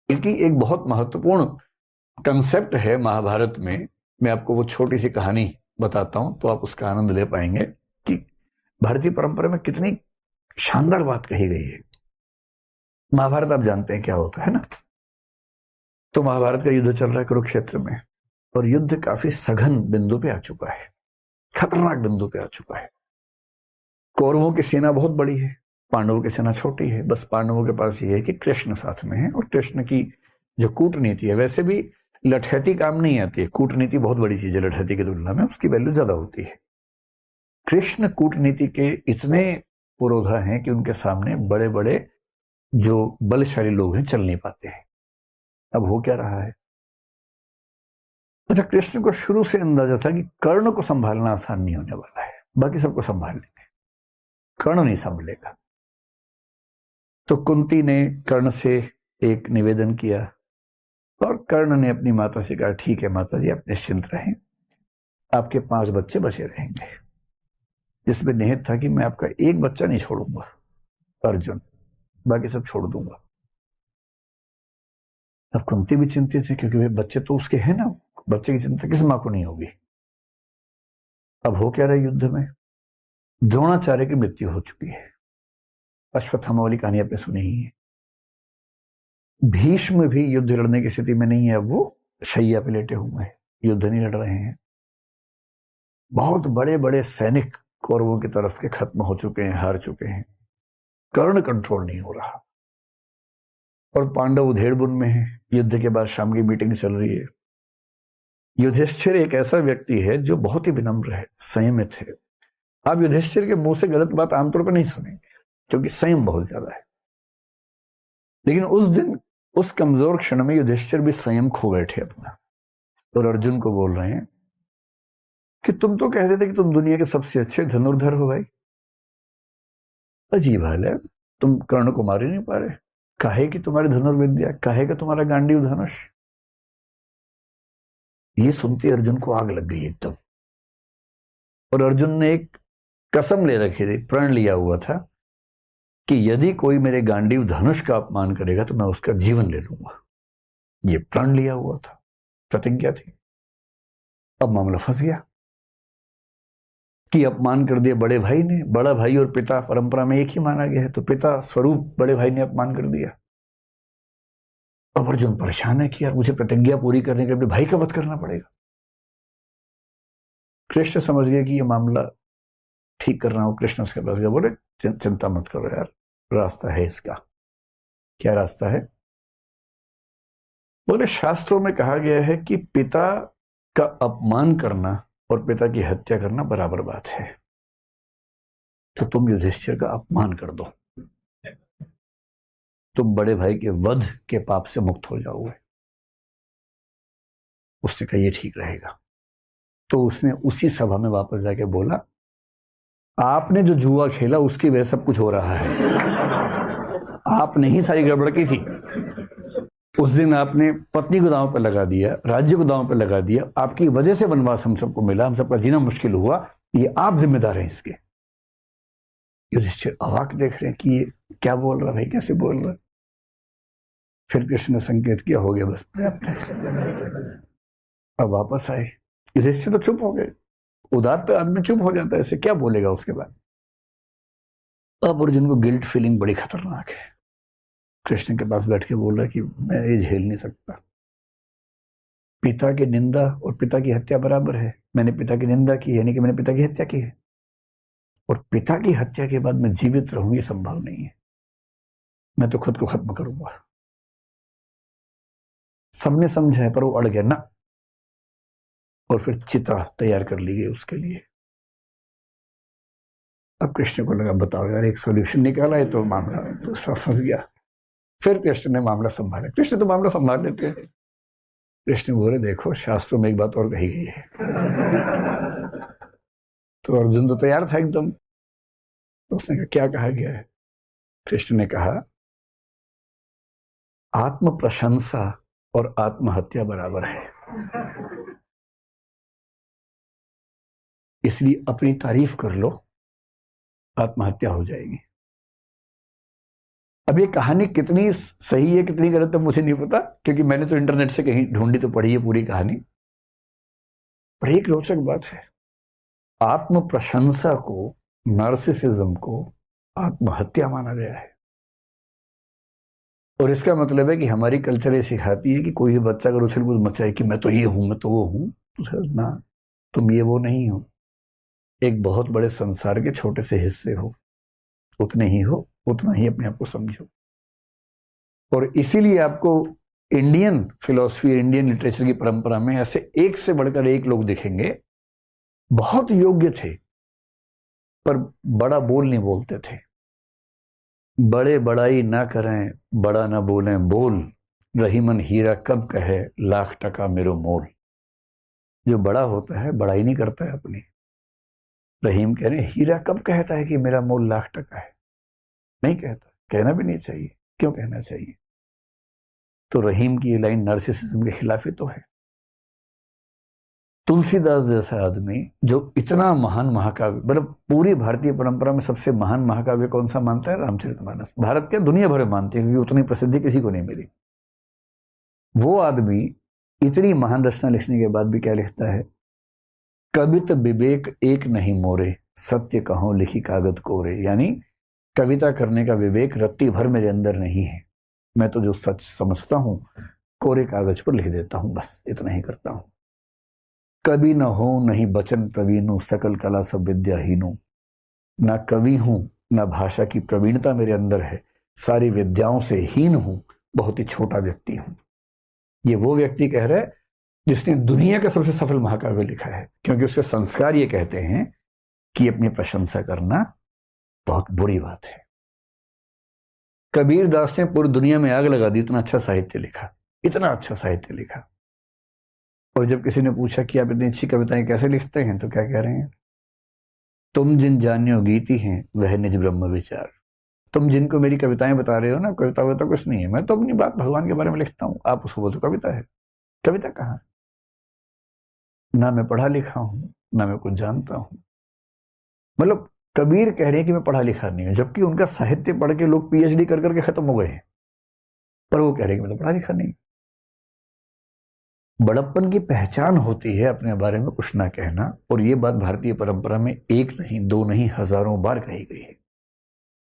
बल्कि एक बहुत महत्वपूर्ण कंसेप्ट है महाभारत में। मैं आपको वो छोटी सी कहानी बताता हूं तो आप उसका आनंद ले पाएंगे कि भारतीय परंपरा में कितनी शानदार बात कही गई है। महाभारत आप जानते हैं क्या होता है ना। तो महाभारत का युद्ध चल रहा है कुरुक्षेत्र में, और युद्ध काफी सघन बिंदु पे आ चुका है, खतरनाक बिंदु पे आ चुका है। कौरवों की सेना बहुत बड़ी है, पांडवों की सेना छोटी है। बस पांडवों के पास ये है कि कृष्ण साथ में है, और कृष्ण की जो कूटनीति है, वैसे भी लठैती काम नहीं आती है, कूटनीति बहुत बड़ी चीज है लठैती की तुलना में, उसकी वैल्यू ज्यादा होती है। कृष्ण कूटनीति के इतने पुरोधा हैं कि उनके सामने बड़े बड़े जो बलशाली लोग हैं चल नहीं पाते हैं। अब हो क्या रहा है। अच्छा, कृष्ण को शुरू से अंदाजा था कि कर्ण को संभालना आसान नहीं होने वाला है, बाकी सबको संभाल लेंगे, कर्ण नहीं संभलेगा। तो कुंती ने कर्ण से एक निवेदन किया, और कर्ण ने अपनी माता से कहा, ठीक है माता जी, आप निश्चिंत रहें, आपके 5 बच्चे बचे रहेंगे। जिसमें निहित था कि मैं आपका एक बच्चा नहीं छोड़ूंगा, अर्जुन, बाकी सब छोड़ दूंगा। अब कुंती भी चिंतित है, क्योंकि वे बच्चे तो उसके हैं ना, बच्चे की चिंता किस मां को नहीं होगी। अब हो क्या रहा है युद्ध में, द्रोणाचार्य की मृत्यु हो चुकी है। अश्वत्थामा वाली कहानी आपने सुनी ही है। भीष्म भी युद्ध लड़ने की स्थिति में नहीं है, अब वो शैया पे लेटे हुए हैं, युद्ध नहीं लड़ रहे हैं। बहुत बड़े बड़े सैनिक कौरवों की तरफ के खत्म हो चुके हैं, हार चुके हैं। कर्ण कंट्रोल नहीं हो रहा, और पांडव उधेड़बुन में है। युद्ध के बाद शाम की मीटिंग चल रही है। युधिष्ठिर एक ऐसा व्यक्ति है जो बहुत ही विनम्र है, संयमित है। आप युधिष्ठिर के मुंह से गलत बात आमतौर पर नहीं सुनेंगे, क्योंकि संयम बहुत ज्यादा है। लेकिन उस दिन, उस कमजोर क्षण में युधिष्ठिर भी संयम खो बैठे अपना, और अर्जुन को बोल रहे हैं कि तुम तो कहते थे कि तुम दुनिया के सबसे अच्छे धनुर्धर हो भाई। अजीब हाल है, तुम कर्ण को मार ही नहीं पा रहे। काहे कि तुम्हारी धनुर्विद्या, काहे का तुम्हारा गांडीव धनुष। ये सुनते अर्जुन को आग लग गई एकदम। और अर्जुन ने एक कसम ले रखी थी, प्रण लिया हुआ था कि यदि कोई मेरे गांडीव धनुष का अपमान करेगा तो मैं उसका जीवन ले लूंगा। ये प्रण लिया हुआ था, प्रतिज्ञा थी। अब मामला फंस गया कि अपमान कर दिया बड़े भाई ने। बड़ा भाई और पिता परंपरा में एक ही माना गया है, तो पिता स्वरूप बड़े भाई ने अपमान कर दिया। अब अर्जुन परेशान है कि यार मुझे प्रतिज्ञा पूरी करने के लिए अपने भाई का वध करना पड़ेगा। कृष्ण समझ गए कि ये मामला ठीक कर रहा हूं। कृष्ण उसके पास गए, बोले चिंता मत करो यार, रास्ता है इसका। क्या रास्ता है? बोले शास्त्रों में कहा गया है कि पिता का अपमान करना और पिता की हत्या करना बराबर बात है। तो तुम युधिष्ठिर का अपमान कर दो, तुम बड़े भाई के वध के पाप से मुक्त हो जाओगे। उसने कहा ये ठीक रहेगा। तो उसने उसी सभा में वापस जाके बोला, आपने जो जुआ खेला उसकी वजह सब कुछ हो रहा है। आपने ही सारी गड़बड़ की थी। उस दिन आपने पत्नी को दांव पर लगा दिया, राज्य को दांव पर लगा दिया, आपकी वजह से वनवास हम सबको मिला, हम सबका जीना मुश्किल हुआ, ये आप जिम्मेदार हैं इसके। युधिष्ठिर अवाक देख रहे हैं कि ये क्या बोल रहा है भाई, कैसे बोल रहा है। फिर कृष्ण ने संकेत किया, हो गया बस पर्याप्त है। अब वापस आए। युधिष्ठिर तो चुप हो गए। उदात्त आदमी चुप हो जाता है, ऐसे क्या बोलेगा उसके बाद। अब अर्जुन को गिल्ट फीलिंग बड़ी खतरनाक है। कृष्ण के पास बैठ के बोल रहा है कि मैं ये झेल नहीं सकता। पिता की निंदा और पिता की हत्या बराबर है। मैंने पिता की निंदा की, यानी कि मैंने पिता की हत्या की है, और पिता की हत्या के बाद मैं जीवित रहूं ये संभव नहीं है। मैं तो खुद को खत्म करूंगा। सबने समझा है, पर वो अड़ गया ना, और फिर चिता तैयार कर ली गई उसके लिए। अब कृष्ण को लगा, बताओ यार, एक सॉल्यूशन निकाला है तो मामला दूसरा फंस गया। फिर कृष्ण ने मामला संभाला। कृष्ण तो मामला संभाल लेते हैं। कृष्ण बोले, देखो शास्त्रों में एक बात और कही गई है। तो अर्जुन तो तैयार था एकदम। तो उसने कहा, क्या कहा गया है? कृष्ण ने कहा, आत्म प्रशंसा और आत्महत्या बराबर है, इसलिए अपनी तारीफ कर लो, आत्महत्या हो जाएगी। अब ये कहानी कितनी सही है कितनी गलत है मुझे नहीं पता, क्योंकि मैंने तो इंटरनेट से कहीं ढूंढी तो पढ़ी है पूरी कहानी। पर एक रोचक बात है, आत्म प्रशंसा को, नार्सिसिज्म को आत्महत्या माना गया है। और इसका मतलब है कि हमारी कल्चर ये सिखाती है कि कोई भी बच्चा अगर उछल कूद मचाए कि मैं तो ये हूं, मैं तो वो हूं, तो ना, तुम ये वो नहीं हो, एक बहुत बड़े संसार के छोटे से हिस्से हो, उतने ही हो, उतना ही अपने आप को समझो। और इसीलिए आपको इंडियन फिलॉसफी, इंडियन लिटरेचर की परंपरा में ऐसे एक से बढ़कर एक लोग दिखेंगे, बहुत योग्य थे पर बड़ा बोल नहीं बोलते थे। बड़े बड़ाई ना करें, बड़ा ना बोलें बोल, रहीमन हीरा कब कहे लाख टका मेरो मोल। जो बड़ा होता है बड़ाई नहीं करता है अपनी। रहीम कह रहे हीरा कब कहता है कि मेरा मोल लाख टका है, नहीं कहता, कहना भी नहीं चाहिए। क्यों कहना चाहिए? तो रहीम की ये लाइन नार्सिसिज्म के खिलाफ ही तो है। तुलसीदास जैसा आदमी जो इतना महान महाकाव्य, मतलब पूरी भारतीय परंपरा में सबसे महान महाकाव्य कौन सा मानता है? रामचरितमानस। भारत के दुनिया भर में मानते हैं, क्योंकि उतनी प्रसिद्धि किसी को नहीं मिली। वो आदमी इतनी महान रचना लिखने के बाद भी क्या लिखता है? कवित विवेक एक नहीं मोरे, सत्य कहो लिखी कागज कोरे। यानी कविता करने का विवेक रत्ती भर मेरे अंदर नहीं है, मैं तो जो सच समझता हूं कोरे कागज पर लिख देता हूं, बस इतना ही करता हूं। कवि न हो नहीं बचन प्रवीणु, सकल कला सब विद्याहीनु। ना कवि हूं ना भाषा की प्रवीणता मेरे अंदर है, सारी विद्याओं से हीन हूं, बहुत ही छोटा व्यक्ति हूं। ये वो व्यक्ति कह रहा है जिसने दुनिया का सबसे सफल महाकाव्य लिखा है, क्योंकि उसके संस्कार ये कहते हैं कि अपनी प्रशंसा करना बहुत बुरी बात है। कबीर दास ने पूरी दुनिया में आग लगा दी, इतना अच्छा साहित्य लिखा, इतना अच्छा साहित्य लिखा। और जब किसी ने पूछा कि आप इतनी अच्छी कविताएं कैसे लिखते हैं, तो क्या कह रहे हैं? तुम जिन जान्यो गीति हैं वह निज ब्रह्म विचार। तुम जिनको मेरी कविताएं बता रहे हो ना, कविता वविता कुछ नहीं है, मैं तो अपनी बात भगवान के बारे में लिखता हूं, आप उसको बोलते कविता है। कविता कहाँ? ना मैं पढ़ा लिखा हूं, ना मैं कुछ जानता हूं। मतलब कबीर कह रहे हैं कि मैं पढ़ा लिखा नहीं हूं, जबकि उनका साहित्य पढ़ के लोग पीएचडी कर करके खत्म हो गए हैं, पर वो कह रहे हैं कि मैं तो पढ़ा लिखा नहीं। बड़प्पन की पहचान होती है अपने बारे में कुछ ना कहना, और ये बात भारतीय परंपरा में एक नहीं, दो नहीं, हजारों बार कही गई है।